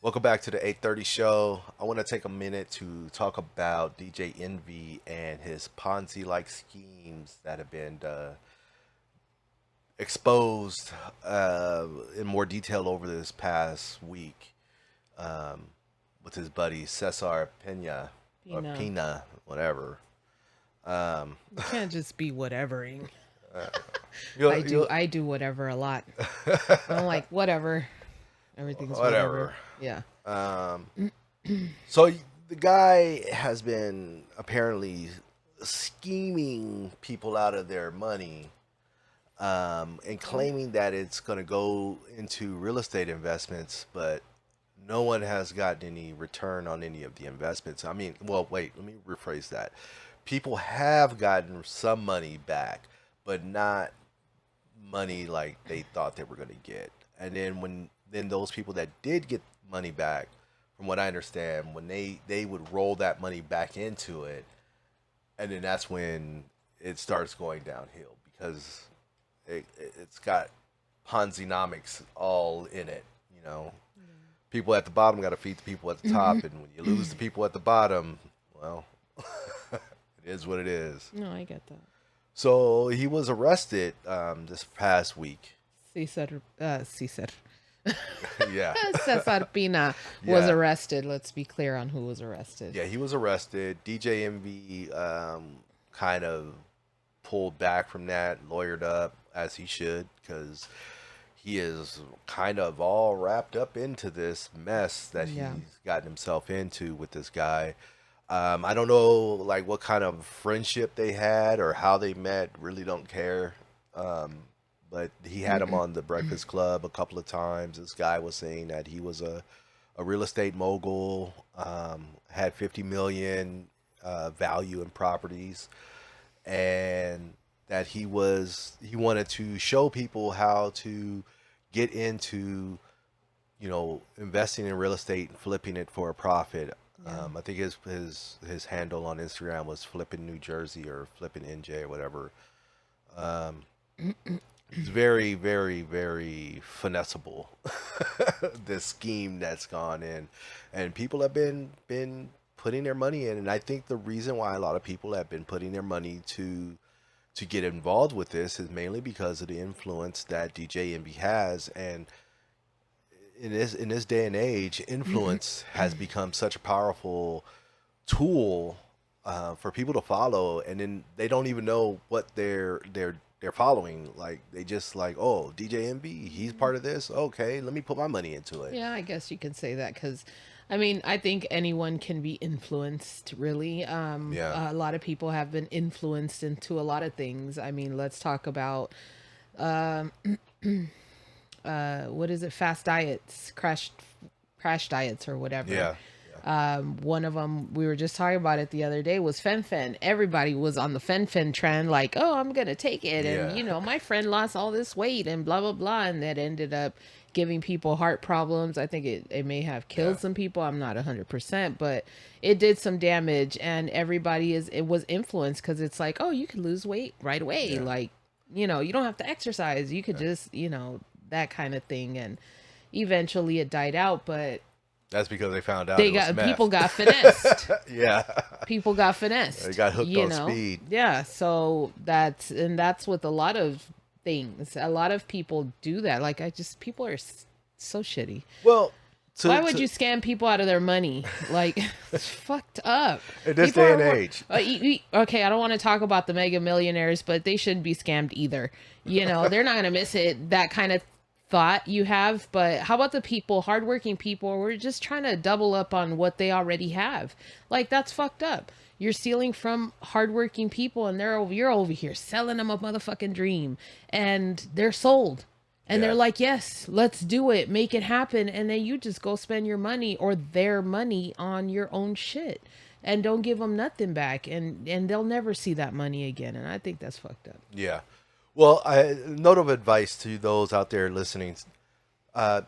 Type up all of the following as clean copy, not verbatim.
Welcome back to the 8:30 show. I want to take a minute to talk about DJ Envy and his Ponzi-like schemes that have been exposed in more detail over this past week um, with his buddy Cesar Pina or Pina. Pina, whatever. Um, You can't just be whatevering. uh, I you'll, do you'll, I do whatever a lot. I'm like whatever. Everything's whatever. whatever. Yeah. Um, so the guy has been apparently scheming people out of their money and claiming that it's going to go into real estate investments, but no one has gotten any return on any of the investments. I mean, well, wait, let me rephrase that. People have gotten some money back, but not money like they thought they were going to get. And then those people that did get money back, from what I understand, when they would roll that money back into it, and then that's when it starts going downhill because it's got Ponzinomics all in it. You know, people at the bottom got to feed the people at the top, and when you lose the people at the bottom, well, it is what it is. No, I get that. So he was arrested this past week. Cesar Yeah, Cesar Pina was yeah, arrested. Let's be clear on who was arrested. yeah. He was arrested. DJ MV kind of pulled back from that, lawyered up as he should, because he is kind of all wrapped up into this mess that he's Yeah. gotten himself into with this guy. I don't know like what kind of friendship they had or how they met. Really don't care. Um, but he had him on the Breakfast Club a couple of times. This guy was saying that he was a real estate mogul, had 50 million value in properties, and that he wanted to show people how to get into investing in real estate and flipping it for a profit. Yeah. I think his handle on Instagram was flipping New Jersey or flipping NJ or whatever. Um, it's very, very, very finessable. This scheme that's gone in, and people have been putting their money in, and I think the reason why a lot of people have been putting their money to get involved with this is mainly because of the influence that DJ Envy has, and in this day and age, influence has become such a powerful tool for people to follow, and then they don't even know what they're following. Like they just like, oh, DJ Envy, he's part of this. Okay, let me put my money into it. Yeah, I guess you can say that because, I mean, I think anyone can be influenced, really. Yeah, A lot of people have been influenced into a lot of things. I mean, let's talk about what is it? Fast diets, crash diets, or whatever. yeah, One of them we were just talking about it the other day was fen. Everybody was on the fen trend, like, oh, I'm gonna take it, and yeah, my friend lost all this weight and blah blah blah, and that ended up giving people heart problems. I think it may have yeah, killed some people. I'm not 100%, but it did some damage, and it was influenced because it's like, oh, you can lose weight right away, yeah, like, you don't have to exercise, you could yeah. just, that kind of thing, and eventually it died out, but That's because they found out they it was got meth. people got finessed. Yeah, People got they finessed, got hooked on speed. yeah, so that's with a lot of things. A lot of people do that. Like, people are so shitty. Well, Why to would to you scam people out of their money? Like, it's fucked up. in this People day are and age, okay, I don't want to talk about the mega millionaires, but they shouldn't be scammed either. They're not gonna miss it. That kind of thought you have, but how about the people, hardworking people? We're just trying to double up on what they already have. Like, that's fucked up. You're stealing from hardworking people, and you're over here selling them a motherfucking dream, and they're sold. And they're yeah. like, yes, let's do it, make it happen. And then you just go spend your money or their money on your own shit and don't give them nothing back. And they'll never see that money again. And I think that's fucked up. Yeah. Well, note of advice to those out there listening: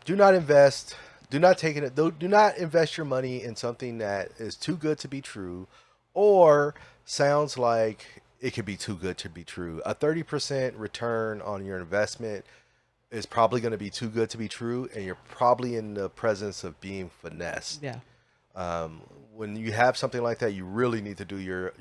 do not invest. Do not take it. Do not invest your money in something that is too good to be true, or sounds like it could be too good to be true. A 30% return on your investment is probably going to be too good to be true, and you're probably in the presence of being finessed. Yeah. Um, when you have something like that, you really need to do your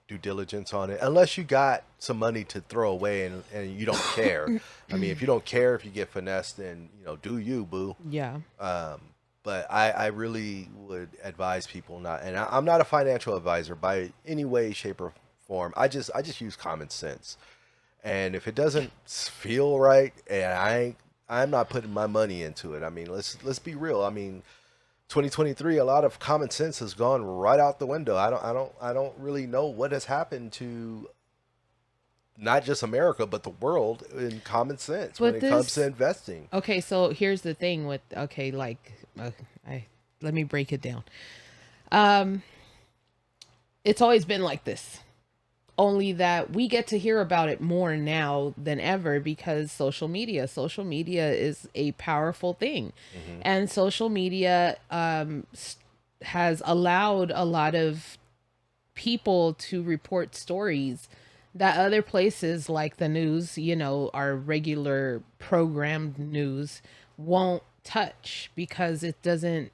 due diligence on it. Unless you got some money to throw away and you don't care. I mean, if you don't care if you get finessed, then do you, boo. Yeah. Um, but I really would advise people not. And I'm not a financial advisor by any way, shape, or form. I just use common sense. And if it doesn't feel right, and I'm not putting my money into it. I mean, let's be real. I mean, 2023, a lot of common sense has gone right out the window. I don't really know what has happened to not just America but the world in common sense when But it comes to this, investing. okay, so here's the thing with, okay, like, I let me break it down. Um, it's always been like this. Only that we get to hear about it more now than ever because social media is a powerful thing, Hmm. and social media has allowed a lot of people to report stories that other places like the news, our regular programmed news, won't touch because it doesn't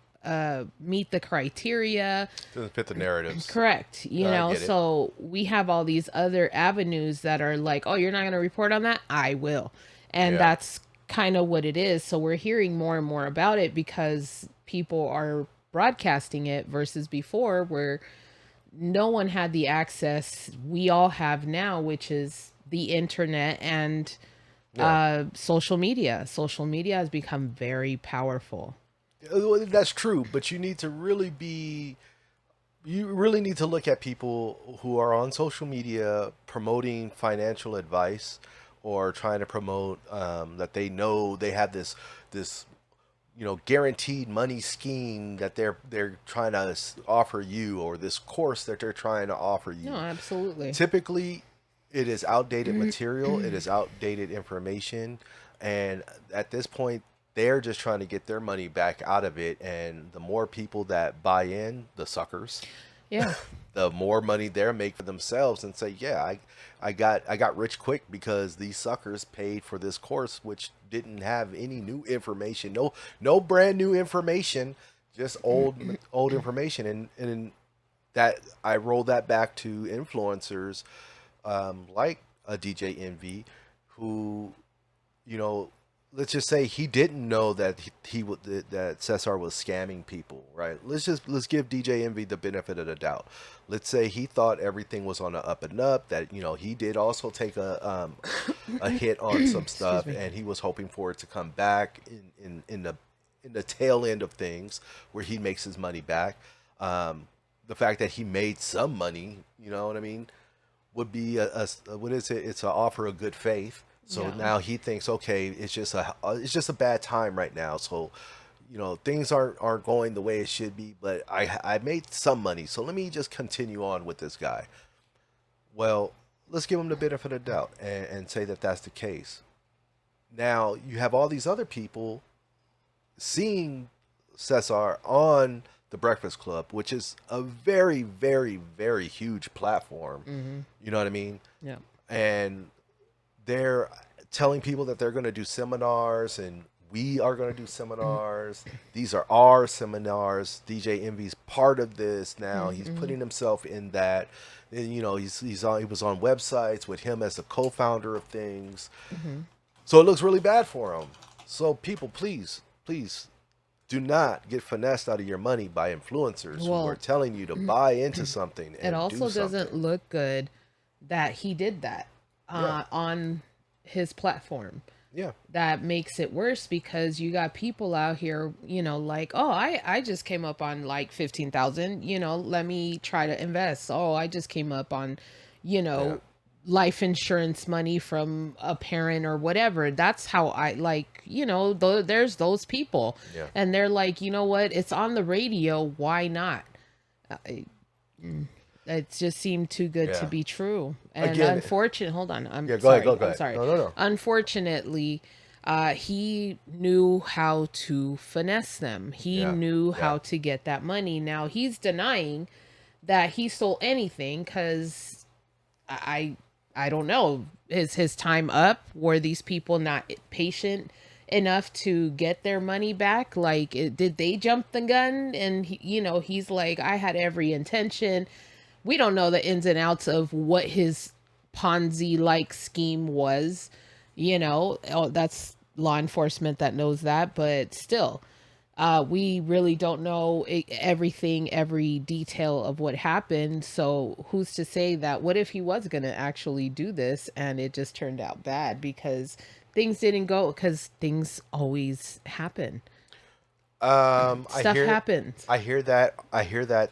meet the criteria. Doesn't fit the narratives. Correct. I get it. So we have all these other avenues that are like, oh, you're not going to report on that? I will. And Yeah. that's kind of what it is. So we're hearing more and more about it because people are broadcasting it versus before where no one had the access we all have now, which is the internet and Yeah. social media. Social media has become very powerful. Well, that's true, but you really need to look at people who are on social media promoting financial advice or trying to promote that they know they have this guaranteed money scheme that they're trying to offer you, or this course that they're trying to offer No, you. absolutely. Typically, it is outdated material, it is outdated information, and at this point, they're just trying to get their money back out of it. And the more people that buy in, the suckers, Yeah. the more money they're make for themselves and say, yeah, I got rich quick because these suckers paid for this course, which didn't have any new information, no brand new information, just old information. And that I roll that back to influencers like a DJ Envy, who, you know, let's just say he didn't know that that Cesar was scamming people, right? Let's give DJ Envy the benefit of the doubt. Let's say he thought everything was on the up and up. That he did also take a hit on some Excuse stuff, me. and he was hoping for it to come back in the tail end of things where he makes his money back. The fact that he made some money, you know what I mean, would be what is it? It's an offer of good faith. So Yeah. now he thinks, okay, it's just a bad time right now. So things aren't going the way it should be, but I made some money, so let me just continue on with this guy. Well, let's give him the benefit of the doubt and say that that's the case. Now you have all these other people seeing Cesar on the Breakfast Club, which is a very, very, very huge platform. Mm-hmm. You know what I mean? Yeah. And they're telling people that they're going to do seminars, and we are going to do seminars. These are our seminars. DJ Envy's part of this now. He's Mm-hmm. putting himself in that. And, he was on websites with him as the co-founder of things. Mm-hmm. So it looks really bad for him. So people, please, please do not get finessed out of your money by influencers who are Well, telling you to buy into something it and do also doesn't something. look good that he did that Yeah, on his platform. yeah, That makes it worse because you got people out here, like, oh, I just came up on like 15,000, let me try to invest. Oh, I just came up on, you yeah, know, life insurance money from a parent or whatever. That's how I like, there's those people, yeah, and they're like, you know what? It's on the radio. Why not? I, it just seemed too good to yeah. be true. And Again, unfortunate, hold on. I'm yeah, go ahead, sorry. go I'm ahead. sorry. No, no, no. Unfortunately, he knew how to finesse them. He Yeah, knew yeah, how to get that money. Now he's denying that he stole anything because I I don't know. Is his time up? Were these people not patient enough to get their money back? Like, did they jump the gun? And he's like, I had every intention. We don't know the ins and outs of what his Ponzi like scheme was. Oh, that's law enforcement that knows that, but still, we really don't know everything, every detail of what happened. So who's to say that? What if he was going to actually do this and it just turned out bad because things didn't go? Because things always happen. I Stuff hear, happens. I hear that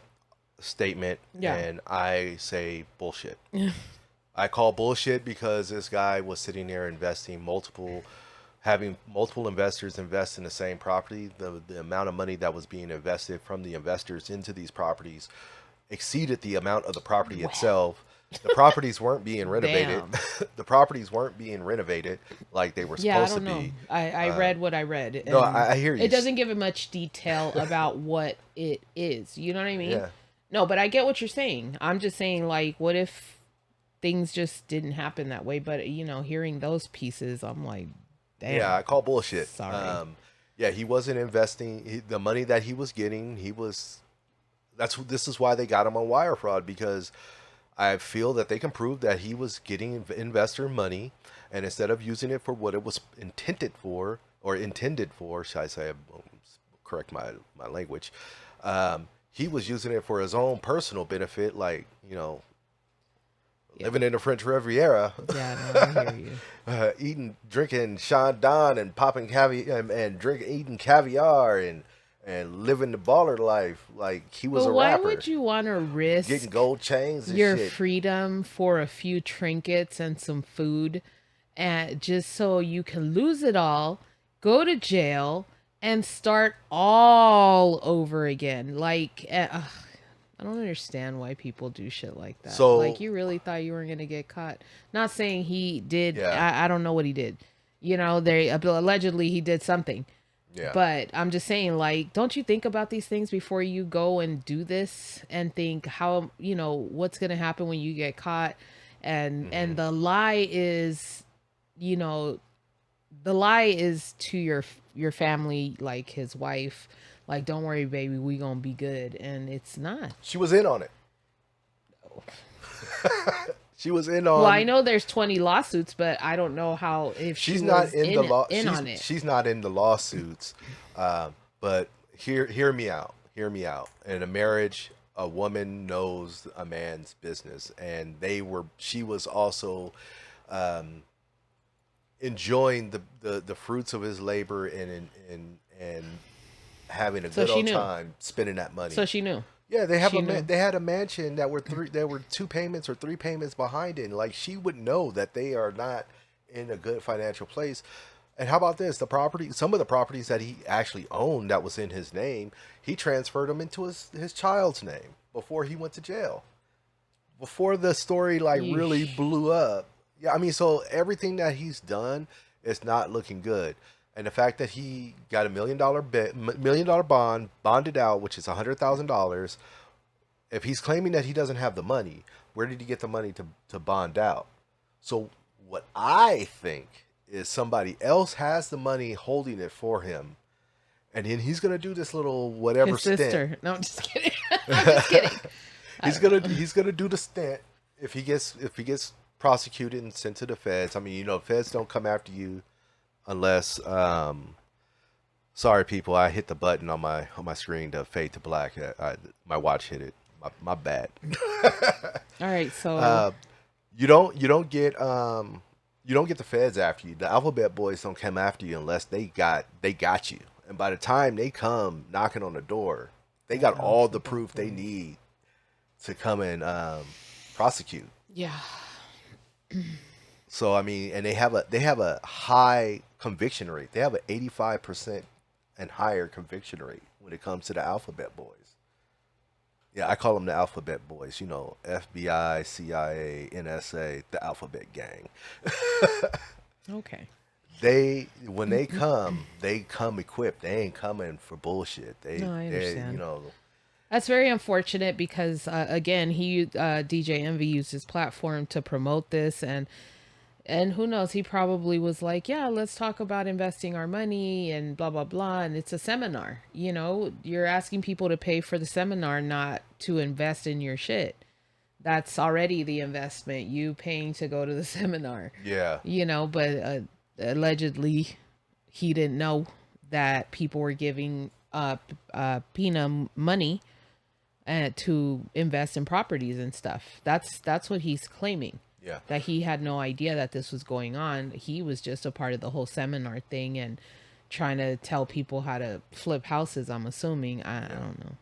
statement, Yeah. and I say bullshit. I call bullshit because this guy was sitting there investing having multiple investors invest in the same property. The amount of money that was being invested from the investors into these properties exceeded the amount of the property Well, itself. The properties weren't being renovated. damn. The properties weren't being renovated like they were Yeah, I supposed to don't know. be. I read what I read, No, and I hear it you. doesn't give it much detail about what it is. You know what I mean? Yeah. No, but I get what you're saying. I'm just saying, like, what if things just didn't happen that way? But, hearing those pieces, I'm like, Yeah, damn, I call bullshit. sorry. Yeah, he wasn't investing the money that he was getting. This is why they got him on wire fraud, because I feel that they can prove that he was getting investor money, and instead of using it for what it was intended for, should I say, correct my language, he was using it for his own personal benefit, like, Yeah. living in the French Riviera, Yeah, no, I hear you. drinking Chandon and popping caviar eating caviar and living the baller life like he was But a why rapper, would you want to getting risk gold chains and your shit. freedom for a few trinkets and some food, and just so you can lose it all, go to jail, and start all over again? Like, I don't understand why people do shit like that. Like, So you really thought you weren't gonna get caught? Not saying he did. yeah, I don't know what he did. They allegedly he did something. yeah. But I'm just saying, like, don't you think about these things before you go and do this and think how, what's going to happen when you get caught? And Hmm. the lie is, you know, the lie is to your family, like his wife, like, don't worry, baby, we going to be good. And it's not. She was in on it. She was in Well, I on. know there's 20 lawsuits, but I don't know how if she She's not was in the law. in on it. She's not in the lawsuits. But hear me out. Hear me out. In a marriage, a woman knows a man's business, and she was also um, enjoying the fruits of his labor and having a So good she old knew. time spending that money. So she knew. Yeah, She knew. they had a mansion that were two payments or three payments behind it. And, like, she would know that they are not in a good financial place. And how about this? Some of the properties that he actually owned that was in his name, he transferred them into his child's name before he went to jail. Before the story like really Yeesh. blew up. Yeah, I mean, so everything that he's done is not looking good. And the fact that he got $1 million bond bonded out, which is $100,000. If he's claiming that he doesn't have the money, where did he get the money to bond out? So what I think is somebody else has the money holding it for him, and then he's gonna do this little whatever His stint. sister. No, I'm just kidding. I'm just kidding. I don't know. He's gonna do the stint if he gets prosecuted and sent to the feds. I mean, the feds don't come after you unless sorry people, I hit the button on my screen to fade to black. My watch hit it. My bad. All right, so uh, you don't get the feds after you. The alphabet boys don't come after you unless they got you. And by the time they come knocking on the door, they the got all the alphabet proof they boys. need to come and prosecute. Yeah. So I mean, and they have a high conviction rate. They have an 85% and higher conviction rate when it comes to the alphabet boys. Yeah, I call them the alphabet boys. FBI, CIA, NSA, the alphabet gang. Okay. They come equipped. They ain't coming for bullshit. No, I They understand. That's very unfortunate because again, DJ Envy used his platform to promote this, and who knows, he probably was like, yeah, let's talk about investing our money and blah blah blah, and it's a seminar. You're asking people to pay for the seminar, not to invest in your shit. That's already the investment, you paying to go to the seminar. Yeah. But allegedly he didn't know that people were giving Pina money to invest in properties and stuff. That's what he's claiming. Yeah. That he had no idea that this was going on. He was just a part of the whole seminar thing and trying to tell people how to flip houses. I'm assuming. I don't know.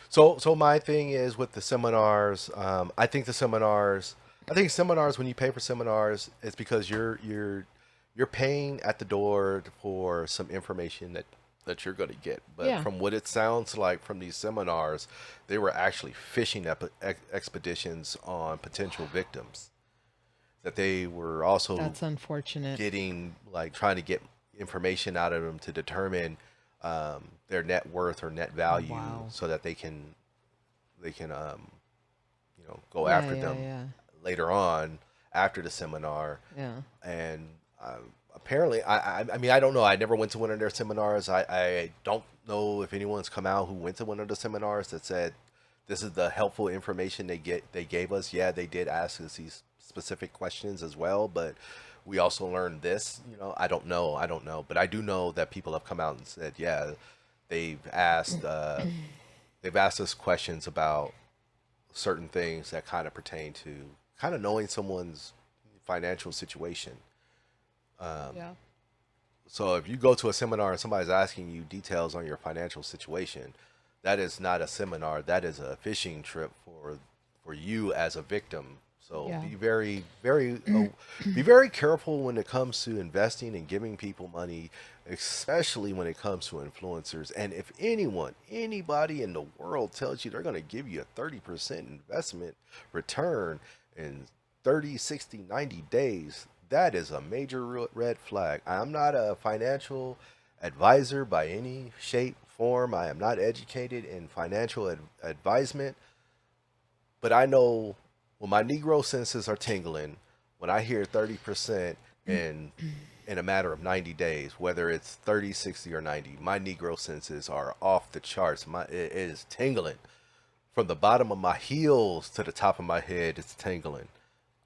So my thing is with the seminars. I think seminars, when you pay for seminars, it's because you're paying at the door for some information that you're going to get. But Yeah, from what it sounds like from these seminars, they were actually fishing expeditions on potential victims. That they were also that's unfortunate. getting, like, trying to get information out of them to determine their net worth or net value, Wow. so that they can go Yeah, after yeah, them yeah, later on after the seminar. yeah. And apparently, I mean, I don't know. I never went to one of their seminars. I don't know if anyone's come out who went to one of the seminars that said this is the helpful information they gave us. Yeah, they did ask us these specific questions as well, but we also learned this. I don't know, but I do know that people have come out and said, yeah, they've asked they've asked us questions about certain things that kind of pertain to kind of knowing someone's financial situation. Yeah. So if you go to a seminar and somebody's asking you details on your financial situation, that is not a seminar. That is a fishing trip for you as a victim. So Yeah. be very, very, be very careful when it comes to investing and giving people money, especially when it comes to influencers. And if anybody in the world tells you they're going to give you a 30% investment return in 30, 60, 90 days, that is a major red flag. I'm not a financial advisor by any shape, form. I am not educated in financial advisement, but I know when my Negro senses are tingling, when I hear 30% in in a matter of 90 days, whether it's 30, 60, or 90, my Negro senses are off the charts. It is tingling. From the bottom of my heels to the top of my head, it's tingling.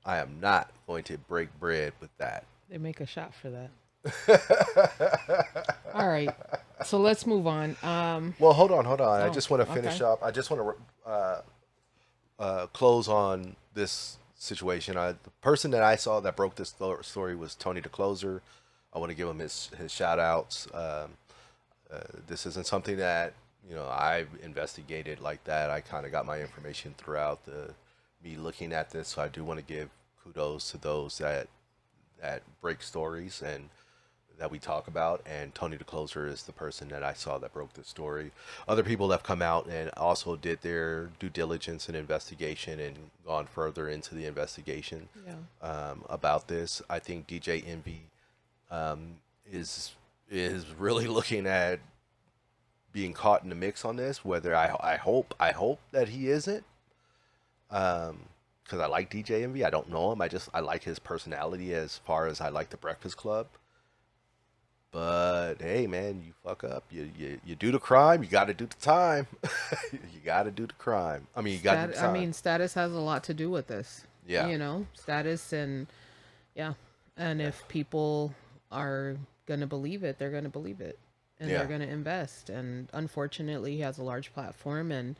I am not going to break bread with that. They make a shot for that. All right. So let's move on. Well, hold on, hold on. I Oh, just want to finish okay. up. I just want to close on this situation. The person that I saw that broke this story was Tony the Closer. I want to give him his shout outs. This isn't something that I've investigated like that. I kind of got my information throughout me looking at this. So I do want to give kudos to those that break stories and that we talk about. And Tony the Closer is the person that I saw that broke the story. Other people have come out and also did their due diligence and investigation and gone further into the investigation Yeah. about this. I think DJ Envy um, is really looking at being caught in the mix on this. Whether I hope that he isn't, because I like DJ Envy. I don't know him. I like his personality as far as I like the Breakfast Club. But hey, man, you fuck up. You do the crime. You got to do the time. You got to do the crime. I mean, you got to do the I time. mean, status has a lot to do with this. Yeah. Status and yeah. And Yeah. if people are going to believe it, they're going to believe it and Yeah. they're going to invest. And unfortunately, he has a large platform. And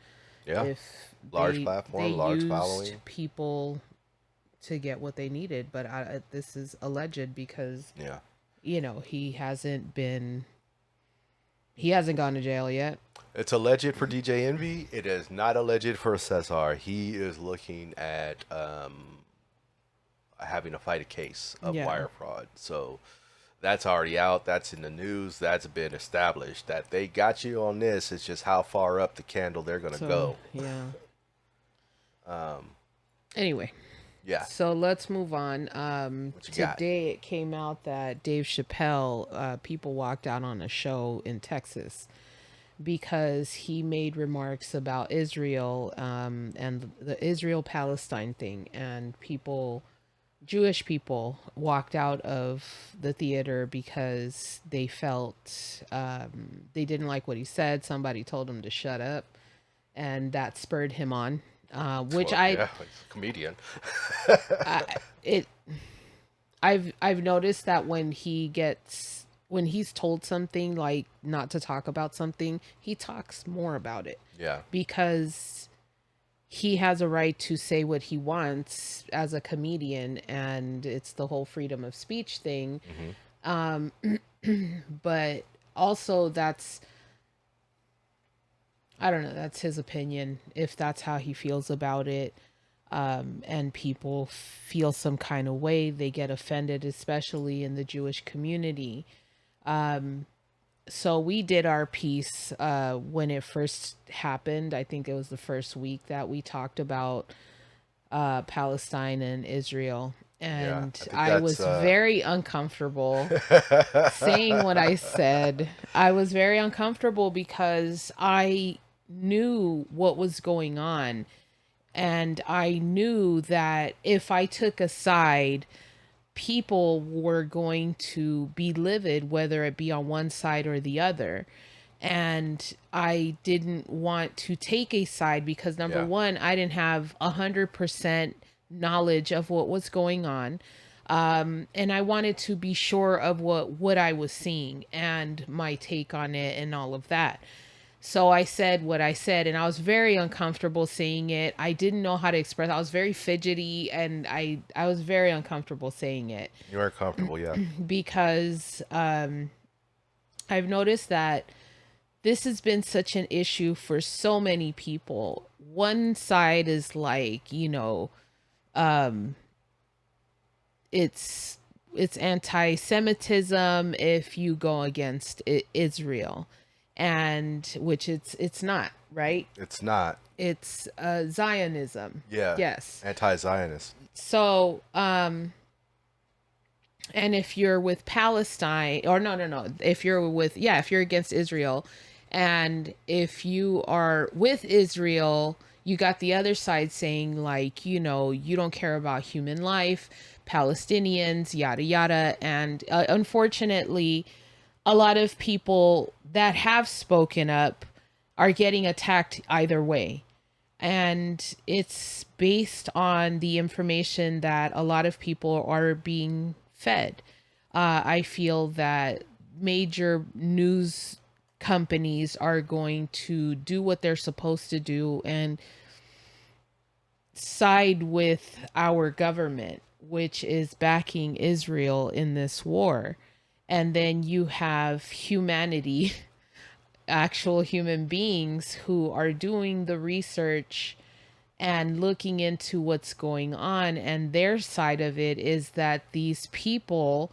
Yeah. if Large they platform, large used following. people to get what they needed, but this is alleged because, Yeah. he hasn't gone to jail yet. It's alleged for DJ Envy. It is not alleged for Cesar. He is looking at having to fight a case of Yeah. wire fraud. So that's already out. That's in the news. That's been established. That they got you on this. It's just how far up the candle they're gonna So, go. yeah. Um, Anyway, yeah. so let's move on. What you got? Today it came out that Dave Chappelle, people walked out on a show in Texas because he made remarks about Israel, and the Israel Palestine thing, and people, Jewish people, walked out of the theater because they felt they didn't like what he said. Somebody told him to shut up, and that spurred him on. Which Well, yeah, he's a comedian. I it I've noticed that when he's told something, like not to talk about something, he talks more about it Yeah. because he has a right to say what he wants as a comedian, and it's the whole freedom of speech thing. Hmm. Um, but also that's, I don't know, that's his opinion. If that's how he feels about it, and people feel some kind of way, they get offended, especially in the Jewish community. So we did our piece when it first happened. I think it was the first week that we talked about Palestine and Israel. Yeah, And I think I that's was very uncomfortable saying what I yeah, said. I was very uncomfortable because I knew what was going on. And I knew that if I took a side, people were going to be livid, whether it be on one side or the other. And I didn't want to take a side because, number one, I didn't have 100% knowledge of what was going on. And I wanted to be sure of what I was seeing and my take on it and all of that. So I said what I said, and I was very uncomfortable saying it. I didn't know how to express. I was very fidgety, and I was very uncomfortable saying it you are comfortable. Yeah. because I've noticed that this has been such an issue for so many people. One side is like, um, it's it's anti-Semitism if you go against Israel, and which it's not, right. It's not. It's Zionism. Yeah. Yes. Anti-Zionist. So and if you're with Palestine, or no, if you're with, yeah, if you're against Israel, and if you are with Israel, you got the other side saying, like, you don't care about human life, Palestinians, yada yada. And unfortunately, a lot of people that have spoken up are getting attacked either way. And it's based on the information that a lot of people are being fed. I feel that major news companies are going to do what they're supposed to do and side with our government, which is backing Israel in this war. And then you have humanity, actual human beings who are doing the research and looking into what's going on. And their side of it is that these people,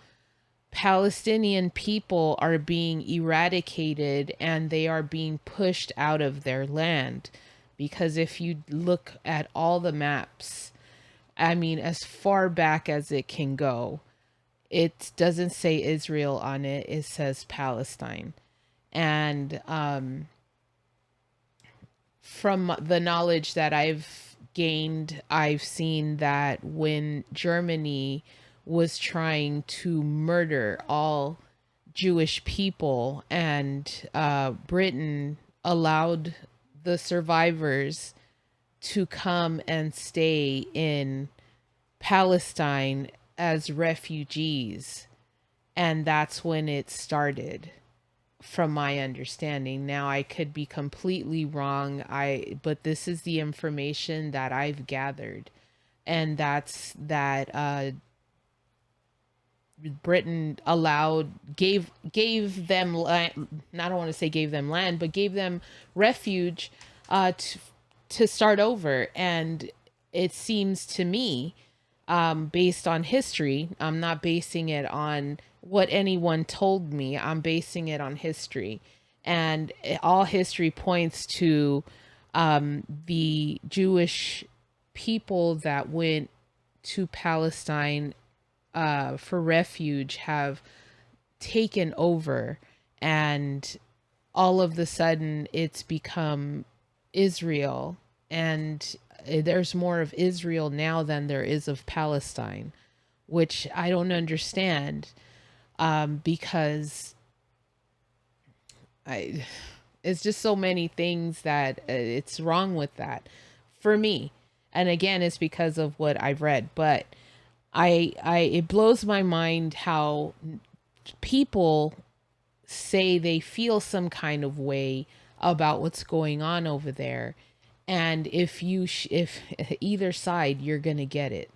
Palestinian people, are being eradicated and they are being pushed out of their land. Because if you look at all the maps, I mean, as far back as it can go, it doesn't say Israel on it, it says Palestine. And from the knowledge that I've gained, I've seen that when Germany was trying to murder all Jewish people, and Britain allowed the survivors to come and stay in Palestine as refugees. And that's when it started, from my understanding. Now I could be completely wrong. But this is the information that I've gathered. And that's that Britain gave them land. I don't want to say gave them land, but gave them refuge to start over. And it seems to me, based on history, I'm not basing it on what anyone told me, I'm basing it on history. And all history points to the Jewish people that went to Palestine for refuge have taken over, and all of the sudden it's become Israel, and there's more of Israel now than there is of Palestine, which I don't understand, because I it's just so many things that it's wrong with that for me. And again, it's because of what I've read, but I it blows my mind how people say they feel some kind of way about what's going on over there, and if either side, you're going to get it.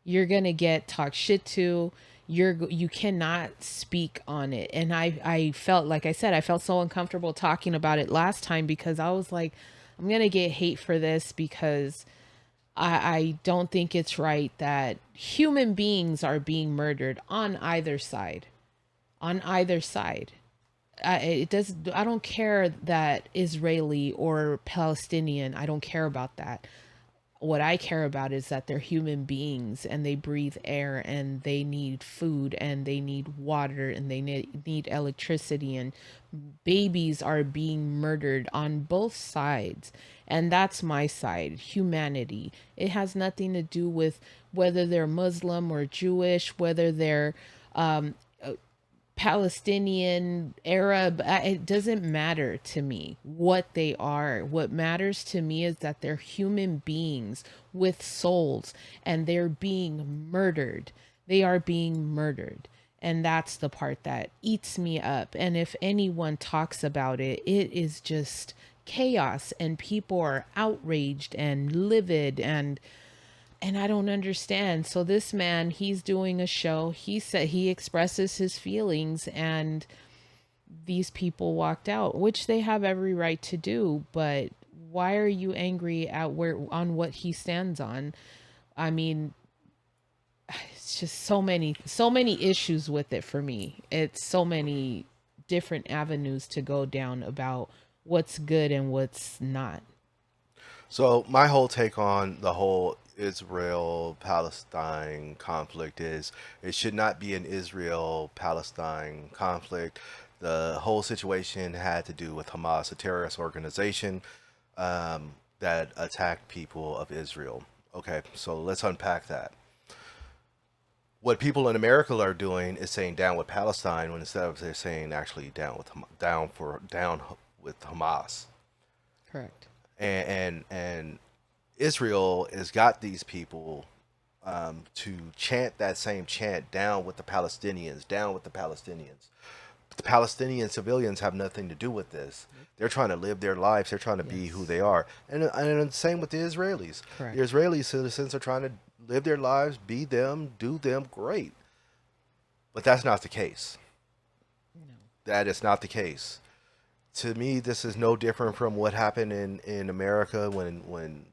You're going to get talk shit to. You cannot speak on it. And I felt, like I said, I felt so uncomfortable talking about it last time, because I was like, I'm going to get hate for this, because I don't think it's right that human beings are being murdered on either side. On either side. It does. I don't care that Israeli or Palestinian. I don't care about that. What I care about is that they're human beings, and they breathe air, and they need food, and they need water, and they need electricity, and babies are being murdered on both sides. And that's my side, humanity. It has nothing to do with whether they're Muslim or Jewish, whether they're Palestinian, Arab. It doesn't matter to me what they are. What matters to me is that they're human beings with souls, and they're being murdered. They are being murdered. And that's the part that eats me up. And if anyone talks about it, it is just chaos, and people are outraged and livid, and I don't understand. So this man, he's doing a show. He said he expresses his feelings, and these people walked out, which they have every right to do. But why are you angry at where on what he stands on? I mean, it's just so many issues with it for me. It's so many different avenues to go down about what's good and what's not. So my whole take on the whole Israel Palestine conflict is it should not be an Israel Palestine conflict. The whole situation had to do with Hamas, a terrorist organization that attacked people of Israel. Okay, so let's unpack that. What people in America are doing is saying down with Palestine when instead of they're saying actually down with Hamas. Correct. And Israel has got these people to chant that same chant down with the Palestinians, down with the Palestinians. But the Palestinian civilians have nothing to do with this. They're trying to live their lives. They're trying to be who Yes. they are. And the same with the Israelis. The Correct. Israeli citizens are trying to live their lives, be them, do them great. But that's not the case. No. That is not the case. To me, this is no different from what happened in America when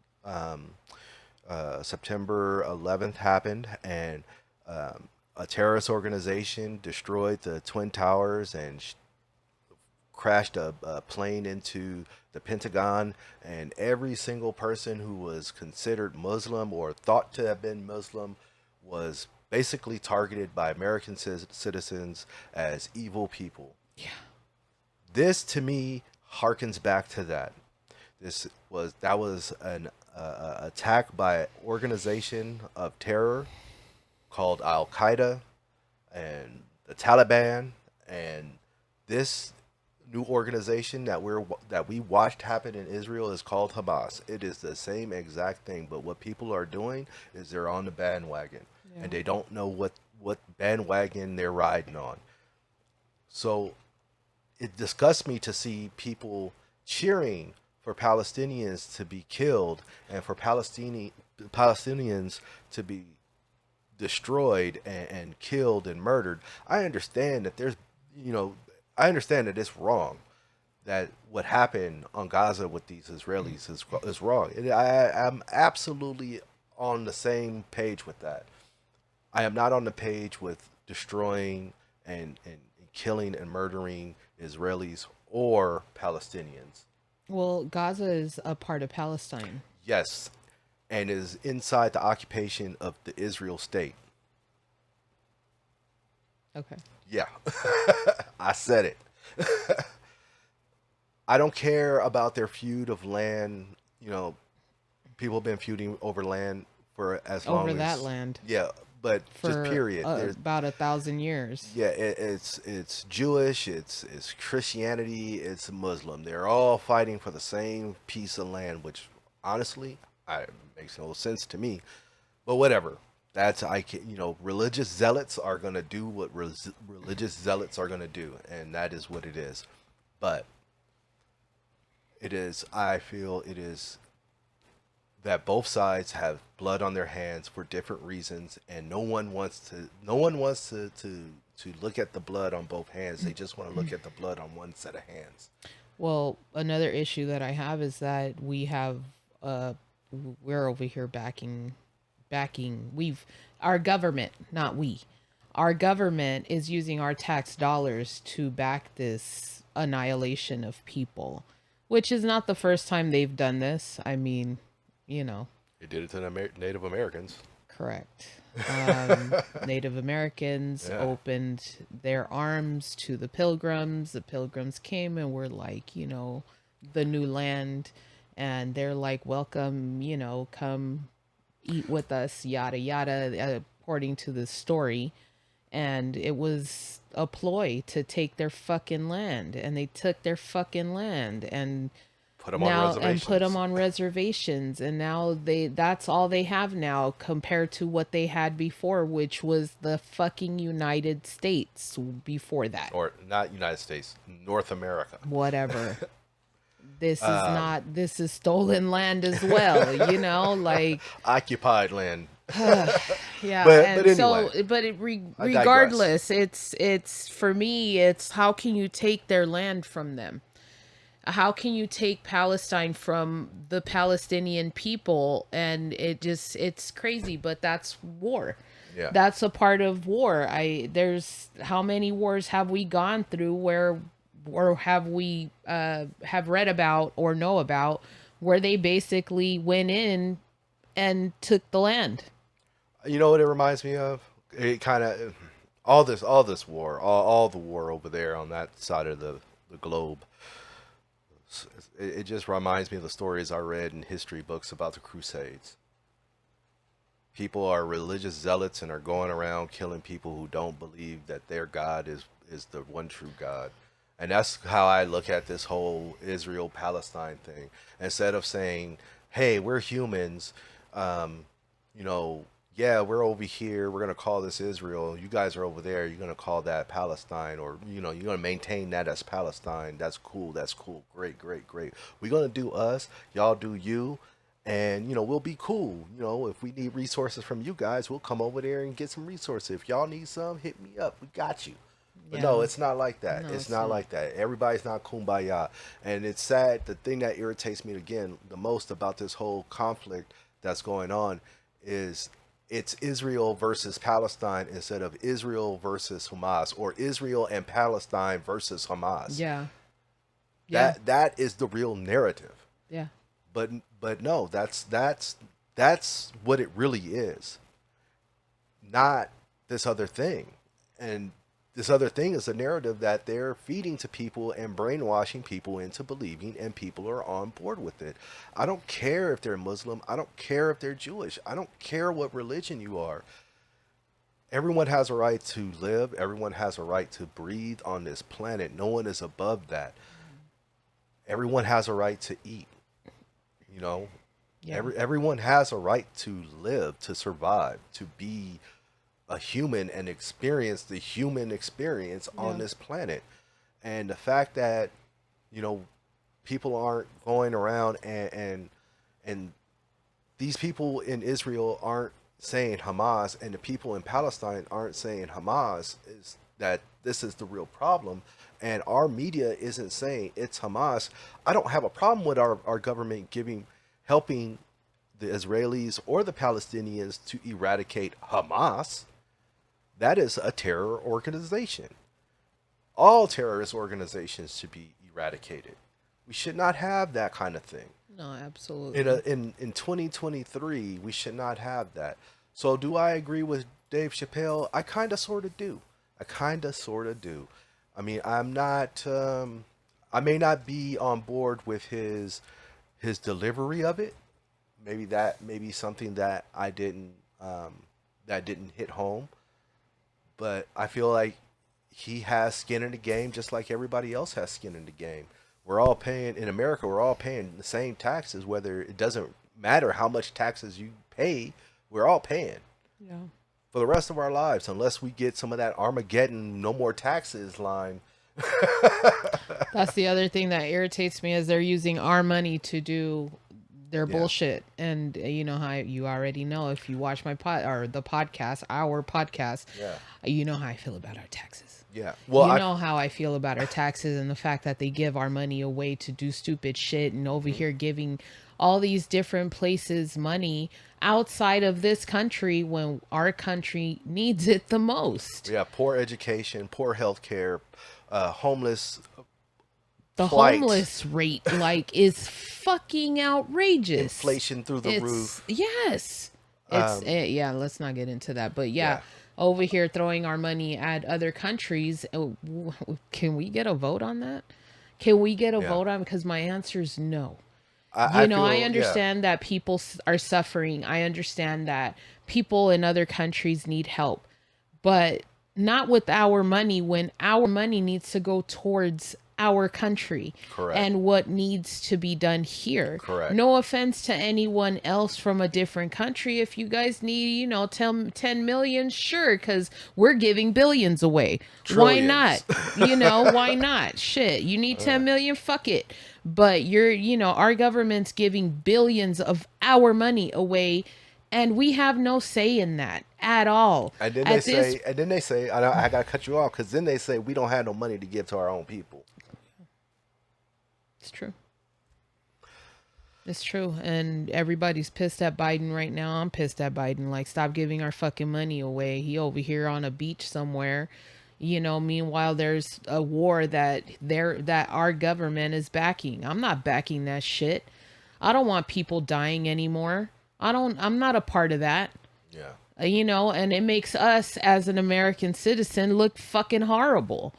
September 11th happened, and a terrorist organization destroyed the Twin Towers and crashed a plane into the Pentagon, and every single person who was considered Muslim or thought to have been Muslim was basically targeted by American citizens as evil people. Yeah. This to me harkens back to that. That was an attack by an organization of terror called Al Qaeda and the Taliban, and this new organization that we watched happen in Israel is called Hamas. It is the same exact thing, but what people are doing is they're on the bandwagon, Yeah. and they don't know what bandwagon they're riding on. So it disgusts me to see people cheering for Palestinians to be killed and for Palestinians to be destroyed and killed and murdered. I understand that I understand that it's wrong. That what happened on Gaza with these Israelis is wrong. I'm absolutely on the same page with that. I am not on the page with destroying and killing and murdering Israelis or Palestinians. Well, Gaza is a part of Palestine. Yes, and is inside the occupation of the Israel state. Okay. Yeah, I said it. I don't care about their feud of land. You know, people have been feuding over land for as over long that as, land yeah, but just for period. There's about 1,000 years. yeah, it's Jewish, it's Christianity, it's Muslim. They're all fighting for the same piece of land, which honestly, makes no sense to me. But whatever. That's I can religious zealots are gonna do what religious zealots are gonna do, and that is what it is. But it is I feel it is that both sides have blood on their hands for different reasons, and no one wants to look at the blood on both hands. They just want to look at the blood on one set of hands. Well, another issue that I have is that uh we're over here backing we've our government, not we. Our government is using our tax dollars to back this annihilation of people, which is not the first time they've done this. I mean, you know, They did it to the Native Americans. correct. Native Americans Yeah. opened their arms to the pilgrims. The pilgrims came and were like, the new land. And they're like, welcome, come eat with us, yada, yada, according to the story. And it was a ploy to take their fucking land. And they took their fucking land. And Put them on now and put them reservations. on reservations, and now that's all they have now compared to what they had before, which was the fucking United States before that. Or not United States, North America. Whatever. This is Um, not, this is stolen land as well, like Occupied land. yeah. But And anyway, so but I digress. regardless, it's for me, it's how can you take their land from them? How can you take Palestine from the Palestinian people? And it's crazy, but that's war. Yeah. That's a part of war. There's how many wars have we gone through where, or have we have read about or know about, where they basically went in and took the land? You know what it reminds me of? It kind of all this war, all the war over there on that side of the globe. It just reminds me of the stories I read in history books about the Crusades. People are religious zealots and are going around killing people who don't believe that their God is the one true God. And that's how I look at this whole Israel Palestine thing. Instead of saying, "Hey, we're humans," um, you know, yeah, we're over here. We're gonna call this Israel. You guys are over there. You're gonna call that Palestine, or you're gonna maintain that as Palestine. That's cool. That's cool. Great, great, great. We're gonna do us. Y'all do you, and we'll be cool. If we need resources from you guys, we'll come over there and get some resources. If y'all need some, hit me up. We got you. But no, Yeah. it's not like that. No, It's it's not not. like that. Everybody's not kumbaya. And it's sad. The thing that irritates me again the most about this whole conflict that's going on is it's Israel versus Palestine instead of Israel versus Hamas, or Israel and Palestine versus Hamas. Yeah. Yeah. That is the real narrative. Yeah. But but no, that's what it really is, not this other thing. And this other thing is a narrative that they're feeding to people and brainwashing people into believing, and people are on board with it. I don't care if they're Muslim. I don't care if they're Jewish. I don't care what religion you are. Everyone has a right to live. Everyone has a right to breathe on this planet. No one is above that. Everyone has a right to eat. You know, Yeah. everyone has a right to live, to survive, to be a human and experience the human experience on Yeah. this planet. And the fact that, you know, people aren't going around and these people in Israel aren't saying Hamas, and the people in Palestine aren't saying Hamas, is that this is the real problem. And our media isn't saying it's Hamas. I don't have a problem with our government helping the Israelis or the Palestinians to eradicate Hamas. That is a terror organization. All terrorist organizations should be eradicated. We should not have that kind of thing. No, In absolutely. 2023, we should not have that. So do I agree with Dave Chappelle? I kind of sort of do. I kind of sort of do. I mean, I may not be on board with his delivery of it. Maybe something that I didn't that didn't hit home. But I feel like he has skin in the game, just like everybody else has skin in the game. We're all paying in America. We're all paying the same taxes, whether it doesn't matter how much taxes you pay. We're all paying Yeah. for the rest of our lives, unless we get some of that Armageddon, no more taxes line. That's the other thing that irritates me is they're using our money to do their Yeah. bullshit. And you know how you already know if you watch my our podcast, Yeah. you know how I feel about our taxes. Yeah. Well, You know how I feel about our taxes and the fact that they give our money away to do stupid shit and over here giving all these different places money outside of this country when our country needs it the most. yeah, poor education, poor health care, homeless The plight, homeless rate is fucking outrageous. inflation through the roof. Yes. Yeah, let's not get into that. But yeah, Yeah. over here throwing our money at other countries. Can we get a vote on that? Can we get a Yeah. vote on? Because my answer is no. I feel, I yeah. understand that people are suffering. I understand that people in other countries need help, but not with our money when our money needs to go towards our country Correct. and what needs to be done here. Correct. No offense to anyone else from a different country. If you guys need, 10 million, sure, because we're giving billions away. Why not? Trillions. Why not? Shit, you need 10 million, fuck it. But our government's giving billions of our money away, and we have no say in that at all. And then they say, I gotta cut you off because then they say we don't have no money to give to our own people. It's true. It's true. And everybody's pissed at Biden right now. I'm pissed at Biden. Like, stop giving our fucking money away. He over here on a beach somewhere. Meanwhile, there's a war that our government is backing. I'm not backing that shit. I don't want people dying anymore. I'm not a part of that. Yeah. And it makes us as an American citizen look fucking horrible.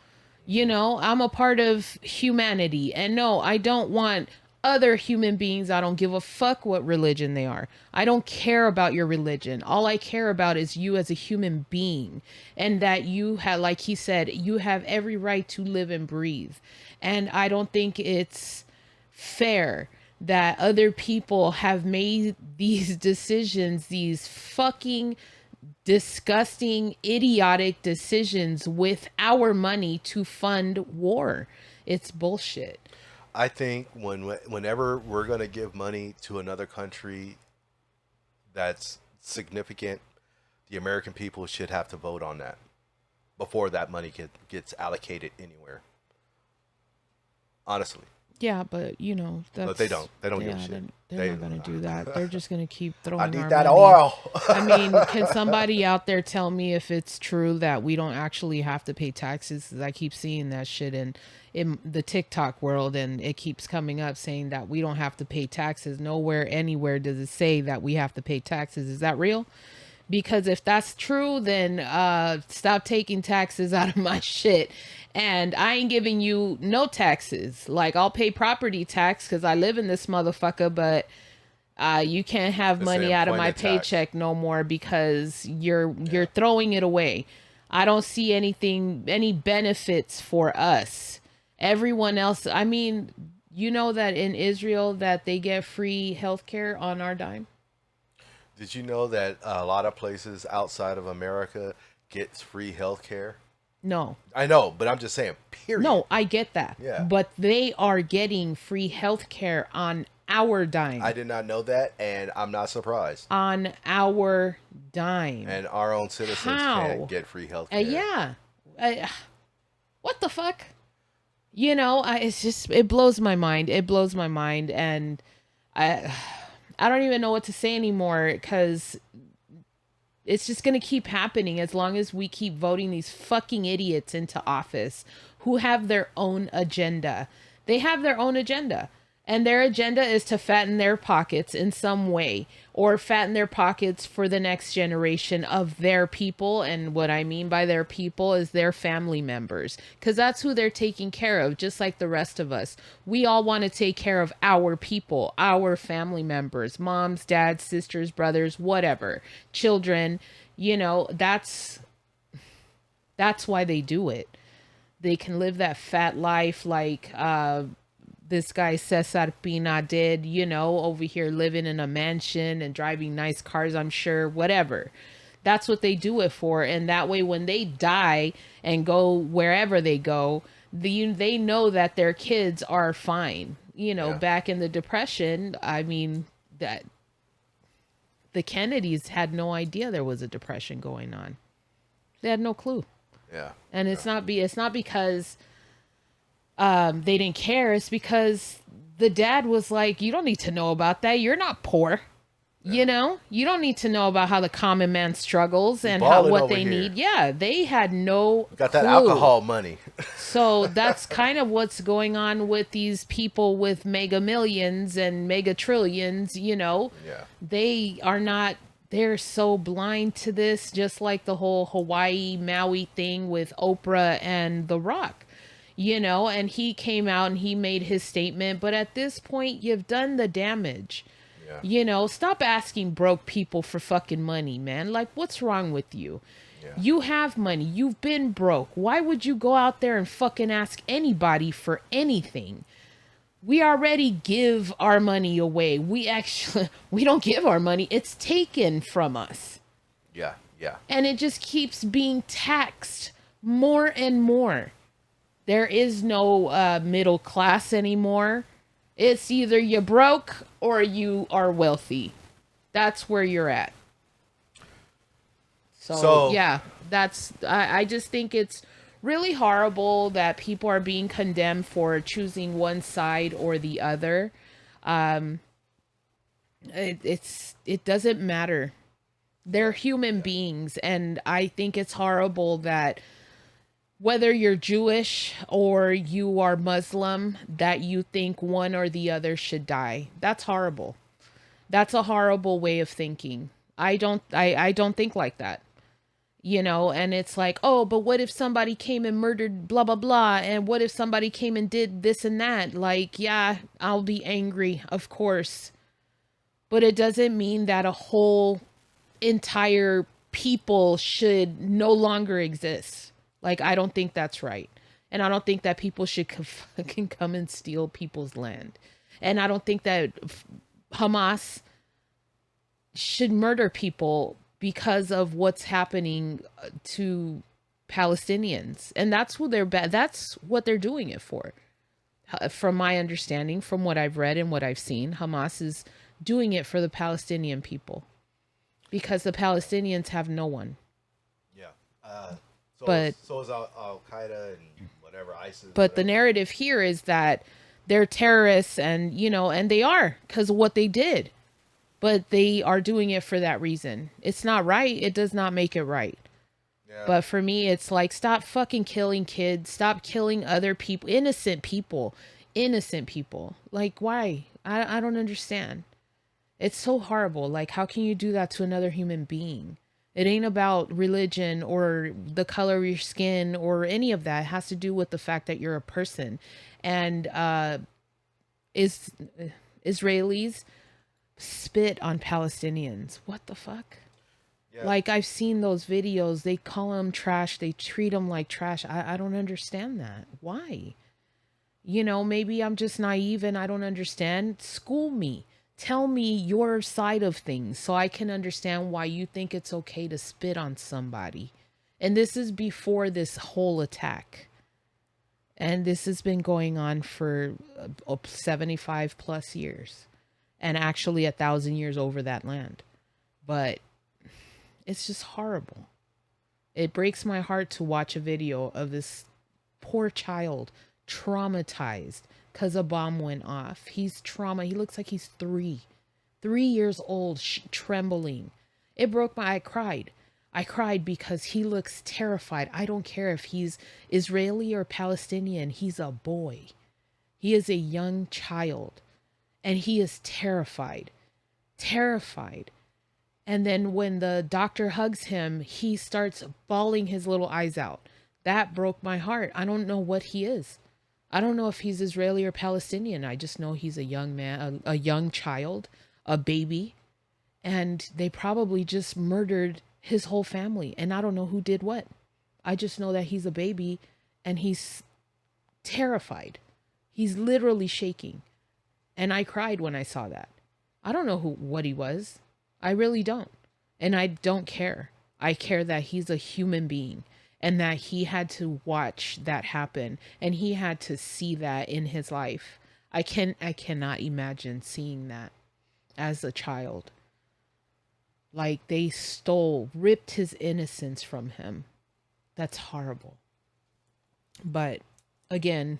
I'm a part of humanity. And no, I don't want other human beings. I don't give a fuck what religion they are. I don't care about your religion. All I care about is you as a human being. And that you have, like he said, you have every right to live and breathe. And I don't think it's fair that other people have made these decisions, these fucking disgusting, idiotic decisions with our money to fund war. It's bullshit. I think whenever we're gonna give money to another country that's significant, the American people should have to vote on that before that money gets allocated anywhere. Honestly. Yeah, but that's... But they don't. They don't give a shit. They're not going to do that. They're just going to keep throwing I need our that money. oil. I mean, can somebody out there tell me if it's true that we don't actually have to pay taxes? 'Cause I keep seeing that shit in the TikTok world, and it keeps coming up saying that we don't have to pay taxes. Nowhere, anywhere does it say that we have to pay taxes. Is that real? Because if that's true, then stop taking taxes out of my shit. And I ain't giving you no taxes. Like, I'll pay property tax because I live in this motherfucker, but you can't have money out of my paycheck no more because you're throwing it away. I don't see any benefits for us. Everyone else, I mean, you know that in Israel that they get free healthcare on our dime? Did you know that a lot of places outside of America gets free health care? No. I know, but I'm just saying, period. No, I get that. Yeah. But they are getting free health care on our dime. I did not know that, and I'm not surprised. On our dime. And our own citizens can't get free health care. Yeah. What the fuck? It's just, it blows my mind. It blows my mind. And I don't even know what to say anymore because it's just going to keep happening as long as we keep voting these fucking idiots into office who have their own agenda. They have their own agenda. And their agenda is to fatten their pockets in some way, or fatten their pockets for the next generation of their people. And what I mean by their people is their family members, because that's who they're taking care of, just like the rest of us. We all want to take care of our people, our family members, moms, dads, sisters, brothers, whatever, children. That's why they do it. They can live that fat life like this guy Cesar Pina did, over here living in a mansion and driving nice cars, I'm sure, whatever. That's what they do it for. And that way, when they die and go wherever they go, they know that their kids are fine. Yeah. Back in the Depression, I mean, that the Kennedys had no idea there was a depression going on. They had no clue. Yeah. And it's not because they didn't care. It's because the dad was like, you don't need to know about that. You're not poor. Yeah. You don't need to know about how the common man struggles and Balling what over they here. need. Yeah, they had no Got that clue. alcohol money. So that's kind of what's going on with these people with mega millions and mega trillions. Yeah. They are not, they're so blind to this, just like the whole Hawaii Maui thing with Oprah and The Rock. And he came out and he made his statement, but at this point you've done the damage. Yeah. Stop asking broke people for fucking money, man. Like, what's wrong with you? Yeah. You have money. You've been broke. Why would you go out there and fucking ask anybody for anything? We already give our money away. We don't give our money. It's taken from us. Yeah. Yeah. And it just keeps being taxed more and more. There is no middle class anymore. It's either you broke or you are wealthy. That's where you're at. So yeah, I just think it's really horrible that people are being condemned for choosing one side or the other. It doesn't matter. They're human beings, and I think it's horrible that whether you're Jewish or you are Muslim, that you think one or the other should die. That's horrible. That's a horrible way of thinking. I don't think like that. And it's like, oh, but what if somebody came and murdered blah blah blah, and what if somebody came and did this and that? Like, yeah, I'll be angry, of course. But it doesn't mean that a whole entire people should no longer exist. Like, I don't think that's right. And I don't think that people should fucking come and steal people's land. And I don't think that Hamas should murder people because of what's happening to Palestinians. And that's who that's what they're doing it for. From my understanding, from what I've read and what I've seen, Hamas is doing it for the Palestinian people because the Palestinians have no one. Yeah. So is Al Qaeda and whatever, ISIS. But whatever. the narrative here is that they're terrorists, and and they are, because of what they did. But they are doing it for that reason. It's not right. It does not make it right. Yeah. But for me, it's like, stop fucking killing kids. Stop killing other people, innocent people. Like, why? I don't understand. It's so horrible. Like, how can you do that to another human being? It ain't about religion or the color of your skin or any of that. It has to do with the fact that you're a person. And Israelis spit on Palestinians. What the fuck? Yeah. Like, I've seen those videos. They call them trash. They treat them like trash. I don't understand that. Why? Maybe I'm just naive and I don't understand. School me. Tell me your side of things so I can understand why you think it's okay to spit on somebody. And this is before this whole attack. And this has been going on for 75 plus years. And actually 1,000 years over that land. But it's just horrible. It breaks my heart to watch a video of this poor child traumatized because a bomb went off. He's he looks like he's 3 years old, trembling. It broke I cried because he looks terrified. I don't care if he's Israeli or Palestinian. He's a boy. He is a young child. And he is terrified, terrified. And then when the doctor hugs him, he starts bawling his little eyes out. That broke my heart. I don't know what he is. I don't know if he's Israeli or Palestinian. I just know he's a young man, a young child, a baby. And they probably just murdered his whole family. And I don't know who did what. I just know that he's a baby and he's terrified. He's literally shaking. And I cried when I saw that. I don't know what he was. I really don't. And I don't care. I care that he's a human being and that he had to watch that happen and he had to see that in his life. I cannot imagine seeing that as a child. Like they ripped his innocence from him. That's horrible. But again,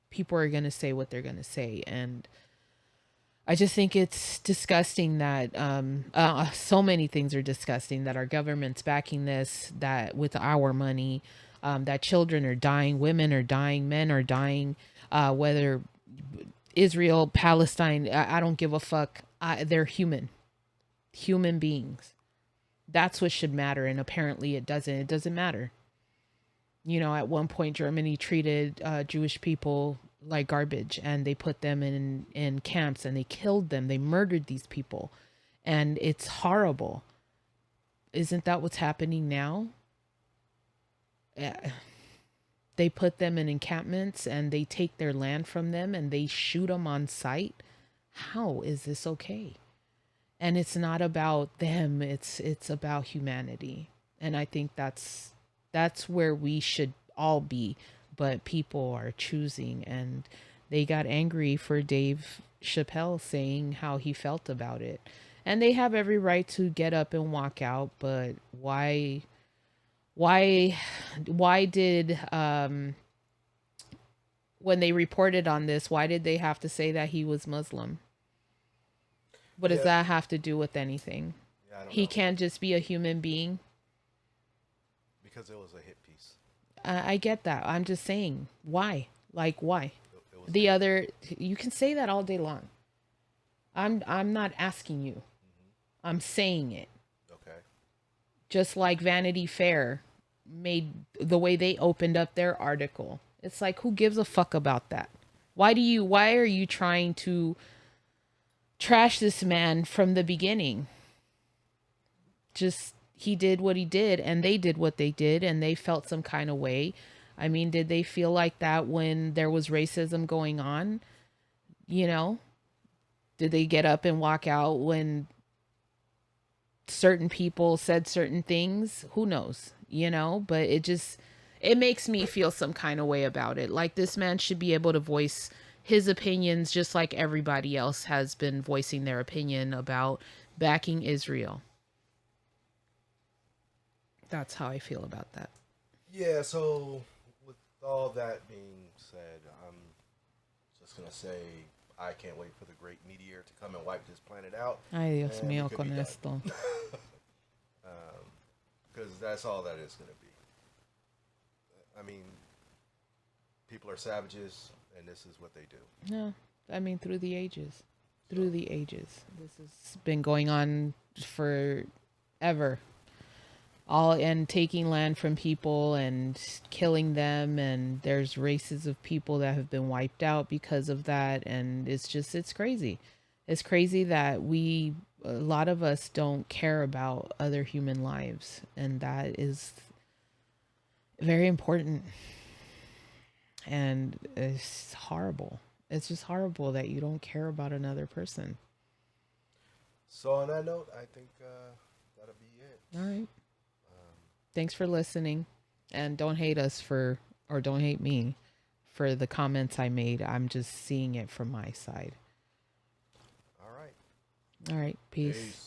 people are going to say what they're going to say. And I just think it's disgusting that so many things are disgusting, that our government's backing this, that with our money, that children are dying, women are dying, men are dying, whether Israel, Palestine, I don't give a fuck. They're human beings. That's what should matter. And apparently it doesn't matter. At one point, Germany treated Jewish people like garbage, and they put them in camps and they killed them. They murdered these people. And it's horrible. Isn't that what's happening now? They put them in encampments and they take their land from them and they shoot them on sight. How is this okay? And it's not about them. It's about humanity. And I think that's where we should all be. But people are choosing, and they got angry for Dave Chappelle saying how he felt about it. And they have every right to get up and walk out, but why did when they reported on this, why did they have to say that he was Muslim? What does that have to do with anything? Yeah, I don't he know. can't just be a human being? Because it was a hit piece. I get that. I'm just saying, why? Like, why? It was The other, you can say that all day long. I'm not asking you. I'm saying it. Okay. Just like Vanity Fair made the way they opened up their article. It's like, who gives a fuck about that? Why are you trying to trash this man from the beginning? Just, he did what he did and they did what they did and they felt some kind of way. I mean, did they feel like that when there was racism going on? Did they get up and walk out when certain people said certain things? Who knows? But it makes me feel some kind of way about it. Like, this man should be able to voice his opinions just like everybody else has been voicing their opinion about backing Israel. That's how I feel about that. Yeah, so with all that being said, I'm just going to say I can't wait for the great meteor to come and wipe this planet out. Ay, Dios and mío, we could con be done. esto. Because that's all that is going to be. I mean, people are savages, and this is what they do. No, I mean, through the ages. Through the ages. This has been going on forever. And taking land from people and killing them, and there's races of people that have been wiped out because of that, and it's crazy. It's crazy that a lot of us don't care about other human lives, and that is very important. And it's horrible. It's just horrible that you don't care about another person. So on that note, I think that'll be it. All right. Thanks for listening, and don't hate us or don't hate me for the comments I made. I'm just seeing it from my side. All right. All right. Peace. Peace.